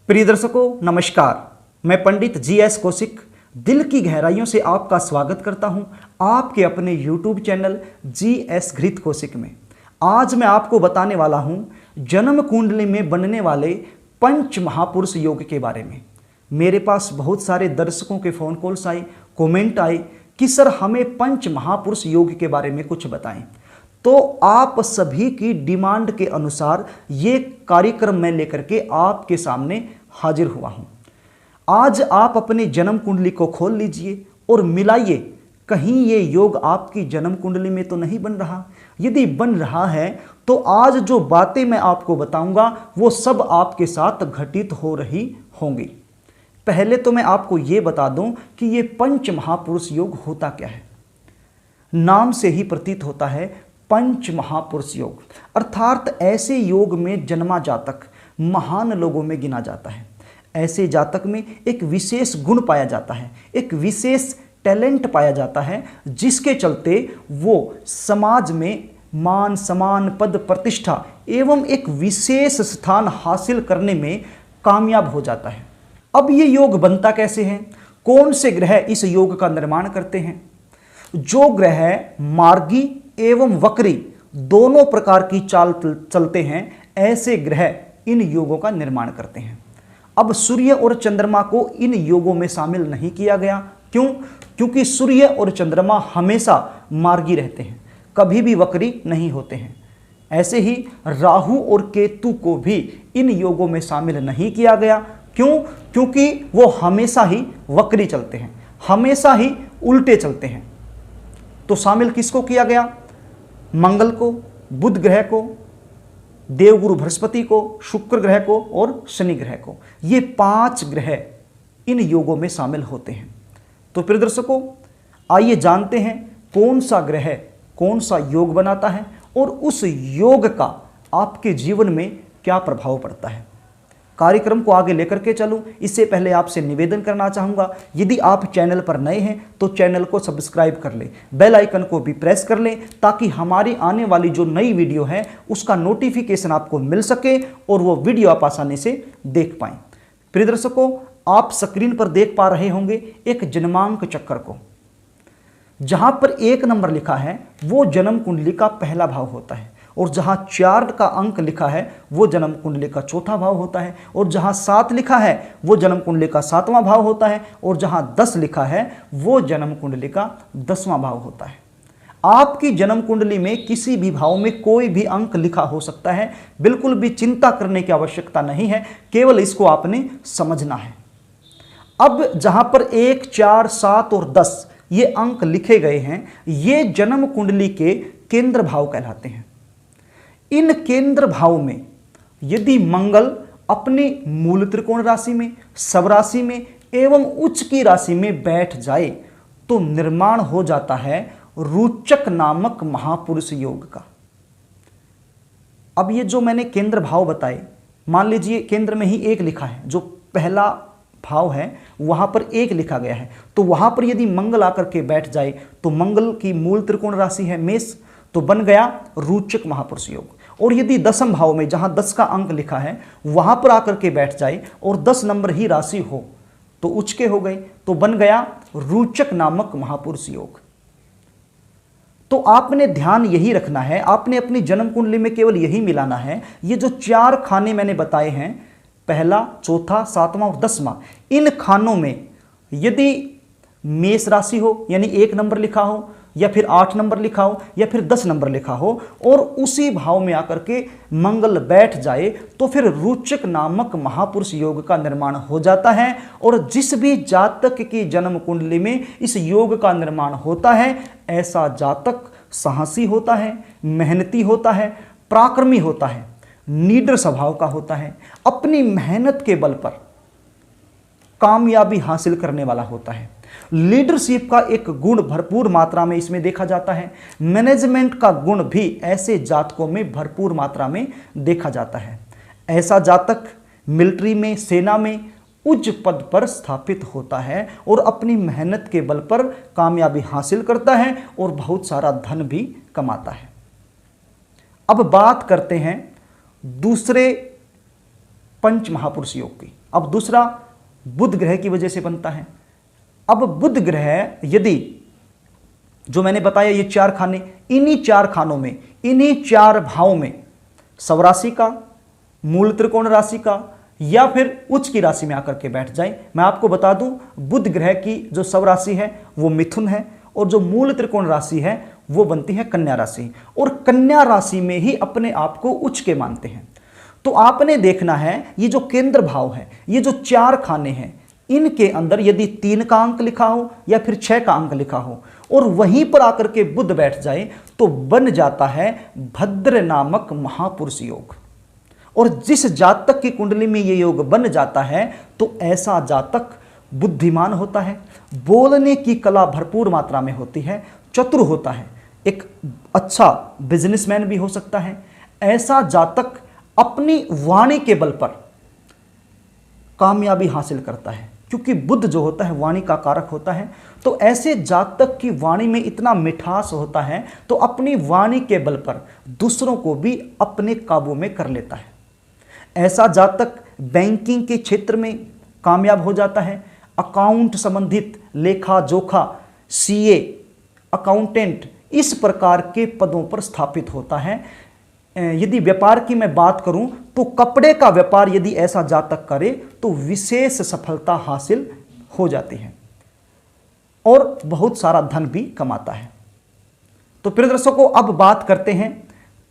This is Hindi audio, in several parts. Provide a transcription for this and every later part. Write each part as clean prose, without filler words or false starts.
प्रिय दर्शकों नमस्कार। मैं पंडित जीएस कौशिक दिल की गहराइयों से आपका स्वागत करता हूं आपके अपने यूट्यूब चैनल जीएस घृत कौशिक में। आज मैं आपको बताने वाला हूं जन्म कुंडली में बनने वाले पंच महापुरुष योग के बारे में। मेरे पास बहुत सारे दर्शकों के फ़ोन कॉल्स आए, कमेंट आए कि सर हमें पंच महापुरुष योग के बारे में कुछ बताएं। तो आप सभी की डिमांड के अनुसार ये कार्यक्रम मैं लेकर के आपके सामने हाजिर हुआ हूं। आज आप अपने जन्म कुंडली को खोल लीजिए और मिलाइए, कहीं ये योग आपकी जन्म कुंडली में तो नहीं बन रहा। यदि बन रहा है तो आज जो बातें मैं आपको बताऊंगा वो सब आपके साथ घटित हो रही होंगी। पहले तो मैं आपको ये बता दूं कि ये पंच महापुरुष योग होता क्या है। नाम से ही प्रतीत होता है पंच महापुरुष योग, अर्थात ऐसे योग में जन्मा जातक महान लोगों में गिना जाता है। ऐसे जातक में एक विशेष गुण पाया जाता है, एक विशेष टैलेंट पाया जाता है, जिसके चलते वो समाज में मान सम्मान पद प्रतिष्ठा एवं एक विशेष स्थान हासिल करने में कामयाब हो जाता है। अब ये योग बनता कैसे है, कौन से ग्रह इस योग का निर्माण करते हैं। जो ग्रह मार्गी एवं वक्री दोनों प्रकार की चाल चलते हैं, ऐसे ग्रह इन योगों का निर्माण करते हैं। अब सूर्य और चंद्रमा को इन योगों में शामिल नहीं किया गया। क्यों? क्योंकि सूर्य और चंद्रमा हमेशा मार्गी रहते हैं, कभी भी वक्री नहीं होते हैं। ऐसे ही राहु और केतु को भी इन योगों में शामिल नहीं किया गया। क्यों? क्योंकि वो हमेशा ही वक्री चलते हैं, हमेशा ही उल्टे चलते हैं। तो शामिल किसको किया गया? मंगल को, बुध ग्रह को, देवगुरु बृहस्पति को, शुक्र ग्रह को और शनि ग्रह को। ये 5 ग्रह इन योगों में शामिल होते हैं। तो प्रिय दर्शकों, आइए जानते हैं कौन सा ग्रह कौन सा योग बनाता है और उस योग का आपके जीवन में क्या प्रभाव पड़ता है। कार्यक्रम को आगे लेकर के चलूं, इससे पहले आपसे निवेदन करना चाहूँगा, यदि आप चैनल पर नए हैं तो चैनल को सब्सक्राइब कर लें, बेल आइकन को भी प्रेस कर लें, ताकि हमारी आने वाली जो नई वीडियो है उसका नोटिफिकेशन आपको मिल सके और वो वीडियो आप आसानी से देख पाएँ। प्रिय दर्शकों, आप स्क्रीन पर देख पा रहे होंगे एक जन्मांक चक्र को। जहाँ पर 1 नंबर लिखा है वो जन्म कुंडली का पहला भाव होता है, और जहाँ 4 का अंक लिखा है वो जन्म कुंडली का चौथा भाव होता है, और जहाँ 7 लिखा है वो जन्म कुंडली का 7वां भाव होता है, और जहाँ 10 लिखा है वो जन्म कुंडली का 10वां भाव होता है। आपकी जन्म कुंडली में किसी भी भाव में कोई भी अंक लिखा हो सकता है, बिल्कुल भी चिंता करने की आवश्यकता नहीं है, केवल इसको आपने समझना है। अब जहाँ पर 1, 4, 7 और 10 ये अंक लिखे गए हैं, ये जन्म कुंडली के केंद्र भाव कहलाते हैं। इन केंद्र भाव में यदि मंगल अपने मूल त्रिकोण राशि में, सब राशि में एवं उच्च की राशि में बैठ जाए तो निर्माण हो जाता है रोचक नामक महापुरुष योग का। अब ये जो मैंने केंद्र भाव बताए, मान लीजिए केंद्र में ही 1 लिखा है, जो पहला भाव है वहां पर 1 लिखा गया है, तो वहां पर यदि मंगल आकर के बैठ जाए तो मंगल की मूल त्रिकोण राशि है मेष, तो बन गया रोचक महापुरुष योग। और यदि 10वें भाव में जहां 10 का अंक लिखा है वहां पर आकर के बैठ जाए और 10 नंबर ही राशि हो तो उच्च के हो गई, तो बन गया रोचक नामक महापुरुष योग। तो आपने ध्यान यही रखना है, आपने अपनी जन्म कुंडली में केवल यही मिलाना है। ये जो 4 खाने मैंने बताए हैं, पहला, चौथा, 7वां और 10वां, इन खानों में यदि मेष राशि हो यानी 1 नंबर लिखा हो, या फिर 8 नंबर लिखा हो, या फिर 10 नंबर लिखा हो, और उसी भाव में आकर के मंगल बैठ जाए तो फिर रोचक नामक महापुरुष योग का निर्माण हो जाता है। और जिस भी जातक की जन्म कुंडली में इस योग का निर्माण होता है, ऐसा जातक साहसी होता है, मेहनती होता है, पराक्रमी होता है, निडर स्वभाव का होता है, अपनी मेहनत के बल पर कामयाबी हासिल करने वाला होता है। लीडरशिप का एक गुण भरपूर मात्रा में इसमें देखा जाता है। मैनेजमेंट का गुण भी ऐसे जातकों में भरपूर मात्रा में देखा जाता है। ऐसा जातक मिलिट्री में, सेना में उच्च पद पर स्थापित होता है और अपनी मेहनत के बल पर कामयाबी हासिल करता है और बहुत सारा धन भी कमाता है। अब बात करते हैं दूसरे पंच महापुरुष योग की। अब दूसरा बुध ग्रह की वजह से बनता है। अब बुध ग्रह यदि, जो मैंने बताया ये 4 खाने, इन्हीं 4 खानों में, इन्हीं 4 भावों में स्वराशि का, मूल त्रिकोण राशि का या फिर उच्च की राशि में आकर के बैठ जाए। मैं आपको बता दूं, बुध ग्रह की जो स्वराशि है वो मिथुन है और जो मूल त्रिकोण राशि है वो बनती है कन्या राशि, और कन्या राशि में ही अपने आप को उच्च के मानते हैं। तो आपने देखना है ये जो केंद्र भाव है, ये जो 4 खाने हैं, इनके अंदर यदि 3 का अंक लिखा हो या फिर 6 का अंक लिखा हो और वहीं पर आकर के बुध बैठ जाए तो बन जाता है भद्र नामक महापुरुष योग। और जिस जातक की कुंडली में ये योग बन जाता है तो ऐसा जातक बुद्धिमान होता है, बोलने की कला भरपूर मात्रा में होती है, चतुर होता है, एक अच्छा बिजनेसमैन भी हो सकता है। ऐसा जातक अपनी वाणी के बल पर कामयाबी हासिल करता है, क्योंकि बुध जो होता है वाणी का कारक होता है। तो ऐसे जातक की वाणी में इतना मिठास होता है तो अपनी वाणी के बल पर दूसरों को भी अपने काबू में कर लेता है। ऐसा जातक बैंकिंग के क्षेत्र में कामयाब हो जाता है, अकाउंट संबंधित, लेखा जोखा, सीए, अकाउंटेंट, इस प्रकार के पदों पर स्थापित होता है। यदि व्यापार की मैं बात करूं तो कपड़े का व्यापार यदि ऐसा जातक करे तो विशेष सफलता हासिल हो जाती है और बहुत सारा धन भी कमाता है। तो प्रिय दर्शकों, अब बात करते हैं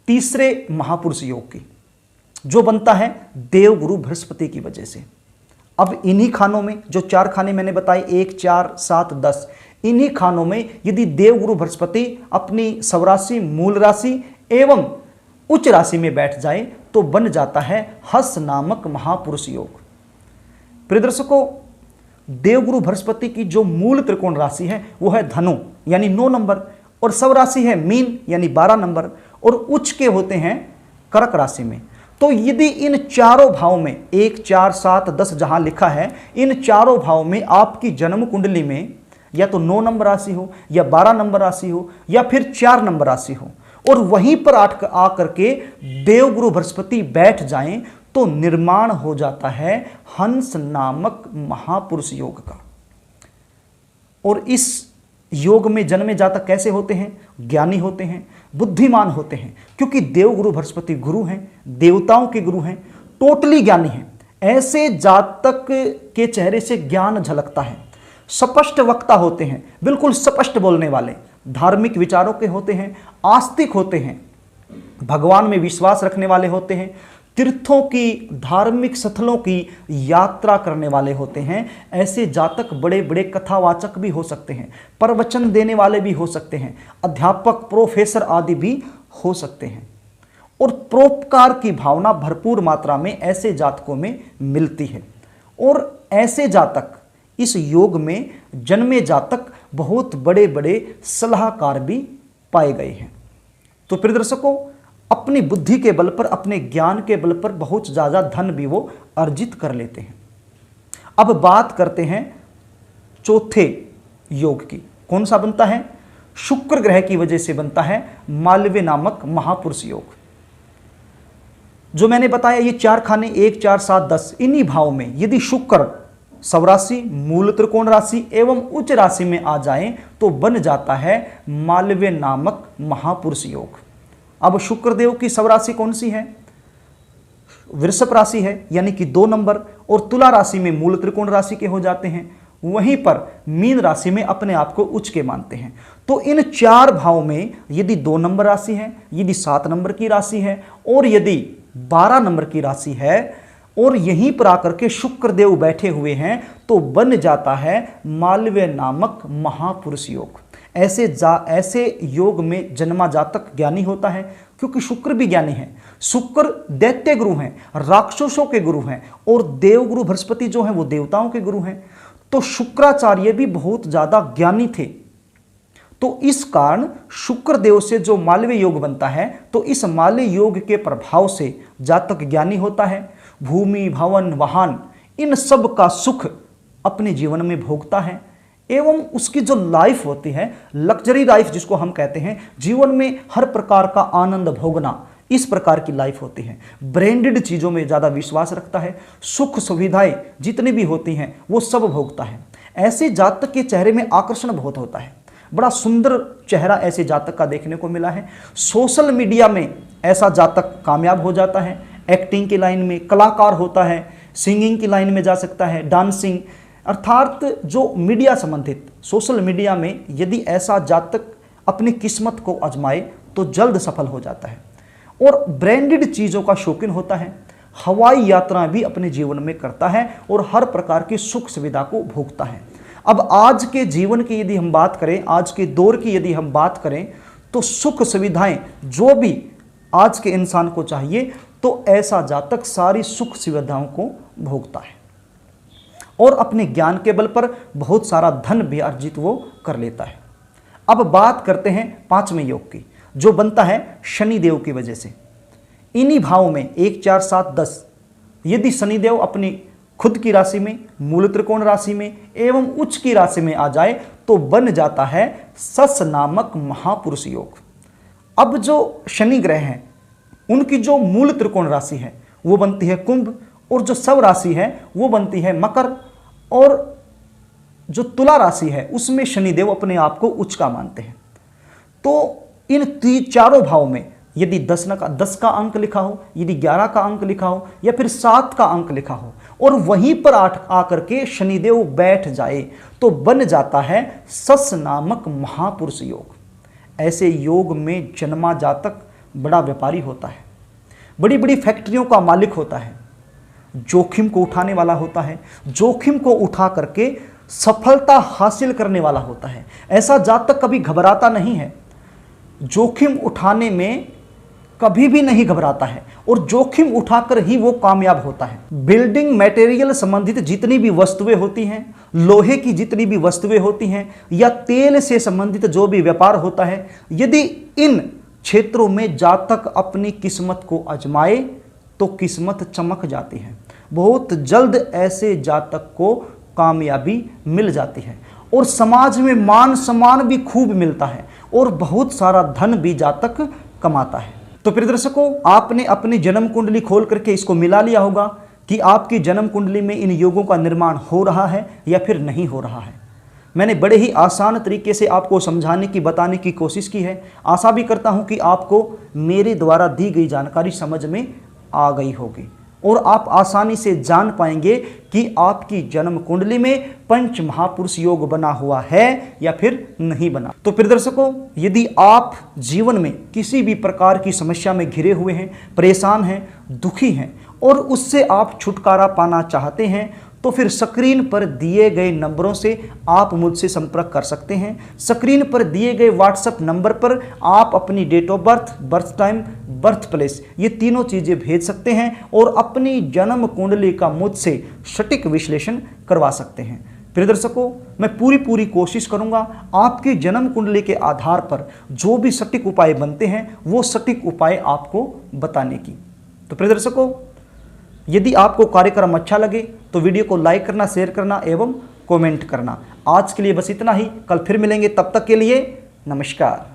तीसरे महापुरुष योग की, जो बनता है देवगुरु बृहस्पति की वजह से। अब इन्हीं खानों में, जो 4 खाने मैंने बताए, 1, 4, 7, 10, इन्हीं खानों में यदि देवगुरु बृहस्पति अपनी स्वराशि, मूल राशि एवं उच्च राशि में बैठ जाए तो बन जाता है हस नामक महापुरुष योग। प्रिय दर्शकों, देवगुरु बृहस्पति की जो मूल त्रिकोण राशि है वो है धनु यानी 9 नंबर, और स्वराशि है मीन यानी 12 नंबर, और उच्च के होते हैं कर्क राशि में। तो यदि इन चारों भावों में 1, 4, 7, 10 जहां लिखा है, इन चारों भावों में आपकी जन्म कुंडली में या तो 9 नंबर राशि हो या 12 नंबर राशि हो या फिर 4 नंबर राशि हो, और वहीं पर आकर के देवगुरु बृहस्पति बैठ जाएं तो निर्माण हो जाता है हंस नामक महापुरुष योग का। और इस योग में जन्मे जातक कैसे होते हैं? ज्ञानी होते हैं, बुद्धिमान होते हैं, क्योंकि देवगुरु बृहस्पति गुरु हैं, देवताओं के गुरु हैं, टोटली ज्ञानी हैं। ऐसे जातक के चेहरे से ज्ञान झलकता है, स्पष्ट वक्ता होते हैं, बिल्कुल स्पष्ट बोलने वाले, धार्मिक विचारों के होते हैं, आस्तिक होते हैं, भगवान में विश्वास रखने वाले होते हैं, तीर्थों की, धार्मिक स्थलों की यात्रा करने वाले होते हैं। ऐसे जातक बड़े बड़े कथावाचक भी हो सकते हैं, प्रवचन देने वाले भी हो सकते हैं, अध्यापक, प्रोफेसर आदि भी हो सकते हैं। और परोपकार की भावना भरपूर मात्रा में ऐसे जातकों में मिलती है। और ऐसे जातक, इस योग में जन्मे जातक बहुत बड़े बड़े सलाहकार भी पाए गए हैं। तो प्रिय दर्शकों, अपनी बुद्धि के बल पर, अपने ज्ञान के बल पर बहुत ज़्यादा धन भी वो अर्जित कर लेते हैं। अब बात करते हैं चौथे योग की। कौन सा बनता है? शुक्र ग्रह की वजह से बनता है मालव्य नामक महापुरुष योग। जो मैंने बताया ये 4 खाने 1, 4, 7, 10, इन्हीं भाव में यदि शुक्र स्वराशि, मूल त्रिकोण राशि एवं उच्च राशि में आ जाए तो बन जाता है मालव्य नामक महापुरुष योग। अब शुक्रदेव की स्वराशि कौन सी है? वृषभ राशि है, यानी कि 2 नंबर, और तुला राशि में मूल त्रिकोण राशि के हो जाते हैं। वहीं पर मीन राशि में अपने आप को उच्च के मानते हैं। तो इन 4 भावों में यदि 2 नंबर राशि है, यदि 7 नंबर की राशि है और यदि 12 नंबर की राशि है और यहीं पर आकर के शुक्रदेव बैठे हुए हैं तो बन जाता है मालव्य नामक महापुरुष योग। ऐसे योग में जन्मा जातक ज्ञानी होता है, क्योंकि शुक्र भी ज्ञानी है। शुक्र दैत्य गुरु हैं, राक्षसों के गुरु हैं, और देवगुरु बृहस्पति जो हैं वो देवताओं के गुरु हैं। तो शुक्राचार्य भी बहुत ज्यादा ज्ञानी थे। तो इस कारण शुक्रदेव से जो मालव्य योग बनता है, तो इस मालव्य योग के प्रभाव से जातक ज्ञानी होता है, भूमि, भवन, वाहन, इन सब का सुख अपने जीवन में भोगता है, एवं उसकी जो लाइफ होती है, लग्जरी लाइफ जिसको हम कहते हैं, जीवन में हर प्रकार का आनंद भोगना, इस प्रकार की लाइफ होती है। ब्रांडेड चीज़ों में ज़्यादा विश्वास रखता है, सुख सुविधाएं जितनी भी होती हैं वो सब भोगता है। ऐसे जातक के चेहरे में आकर्षण बहुत होता है, बड़ा सुंदर चेहरा ऐसे जातक का देखने को मिला है। सोशल मीडिया में ऐसा जातक कामयाब हो जाता है, एक्टिंग की लाइन में कलाकार होता है, सिंगिंग की लाइन में जा सकता है, डांसिंग, अर्थात जो मीडिया संबंधित सोशल मीडिया में यदि ऐसा जातक अपनी किस्मत को आजमाए तो जल्द सफल हो जाता है। और ब्रांडेड चीज़ों का शौकीन होता है, हवाई यात्रा भी अपने जीवन में करता है और हर प्रकार की सुख सुविधा को भोगता है। अब आज के जीवन की यदि हम बात करें, आज के दौर की यदि हम बात करें, तो सुख सुविधाएं जो भी आज के इंसान को चाहिए तो ऐसा जातक सारी सुख सुविधाओं को भोगता है और अपने ज्ञान के बल पर बहुत सारा धन भी अर्जित वो कर लेता है। अब बात करते हैं पांचवें योग की, जो बनता है शनिदेव की वजह से। इन्हीं भाव में 1, 4, 7, 10 यदि शनिदेव अपनी खुद की राशि में, मूल त्रिकोण राशि में एवं उच्च की राशि में आ जाए तो बन जाता है सस नामक महापुरुष योग। अब जो शनि ग्रह हैं उनकी जो मूल त्रिकोण राशि है वो बनती है कुंभ, और जो सब राशि है वो बनती है मकर, और जो तुला राशि है उसमें शनिदेव अपने आप को उच्च का मानते हैं। तो इन चारों भाव में यदि 10 का अंक लिखा हो, यदि 11 का अंक लिखा हो या फिर 7 का अंक लिखा हो और वहीं पर आकर के शनिदेव बैठ जाए तो बन जाता है सस नामक महापुरुष योग। ऐसे योग में जन्मा जातक बड़ा व्यापारी होता है, बड़ी बड़ी फैक्ट्रियों का मालिक होता है, जोखिम को उठाने वाला होता है, जोखिम को उठा करके सफलता हासिल करने वाला होता है। ऐसा जातक कभी घबराता नहीं है, जोखिम उठाने में कभी भी नहीं घबराता है और जोखिम उठाकर ही वो कामयाब होता है। बिल्डिंग मटेरियल संबंधित जितनी भी वस्तुएं होती हैं, लोहे की जितनी भी वस्तुएं होती हैं या तेल से संबंधित जो भी व्यापार होता है, यदि इन क्षेत्रों में जातक अपनी किस्मत को आजमाए तो किस्मत चमक जाती है। बहुत जल्द ऐसे जातक को कामयाबी मिल जाती है और समाज में मान सम्मान भी खूब मिलता है और बहुत सारा धन भी जातक कमाता है। तो प्रिय दर्शकों, आपने अपनी जन्म कुंडली खोल करके इसको मिला लिया होगा कि आपकी जन्म कुंडली में इन योगों का निर्माण हो रहा है या फिर नहीं हो रहा है। मैंने बड़े ही आसान तरीके से आपको समझाने की, बताने की कोशिश की है। आशा भी करता हूं कि आपको मेरे द्वारा दी गई जानकारी समझ में आ गई होगी और आप आसानी से जान पाएंगे कि आपकी जन्म कुंडली में पंच महापुरुष योग बना हुआ है या फिर नहीं बना। तो प्रिय दर्शकों, यदि आप जीवन में किसी भी प्रकार की समस्या में घिरे हुए हैं, परेशान हैं, दुखी हैं और उससे आप छुटकारा पाना चाहते हैं तो फिर स्क्रीन पर दिए गए नंबरों से आप मुझसे संपर्क कर सकते हैं। स्क्रीन पर दिए गए व्हाट्सएप नंबर पर आप अपनी date of birth, birth time, birth place, ये तीनों चीज़ें भेज सकते हैं और अपनी जन्म कुंडली का मुझसे सटीक विश्लेषण करवा सकते हैं। प्रिय दर्शकों, मैं पूरी कोशिश करूंगा आपकी जन्म कुंडली के आधार पर जो भी सटीक उपाय बनते हैं वो सटीक उपाय आपको बताने की। तो प्रिय दर्शकों, यदि आपको कार्यक्रम अच्छा लगे तो वीडियो को लाइक करना, शेयर करना एवं कमेंट करना। आज के लिए बस इतना ही, कल फिर मिलेंगे, तब तक के लिए नमस्कार।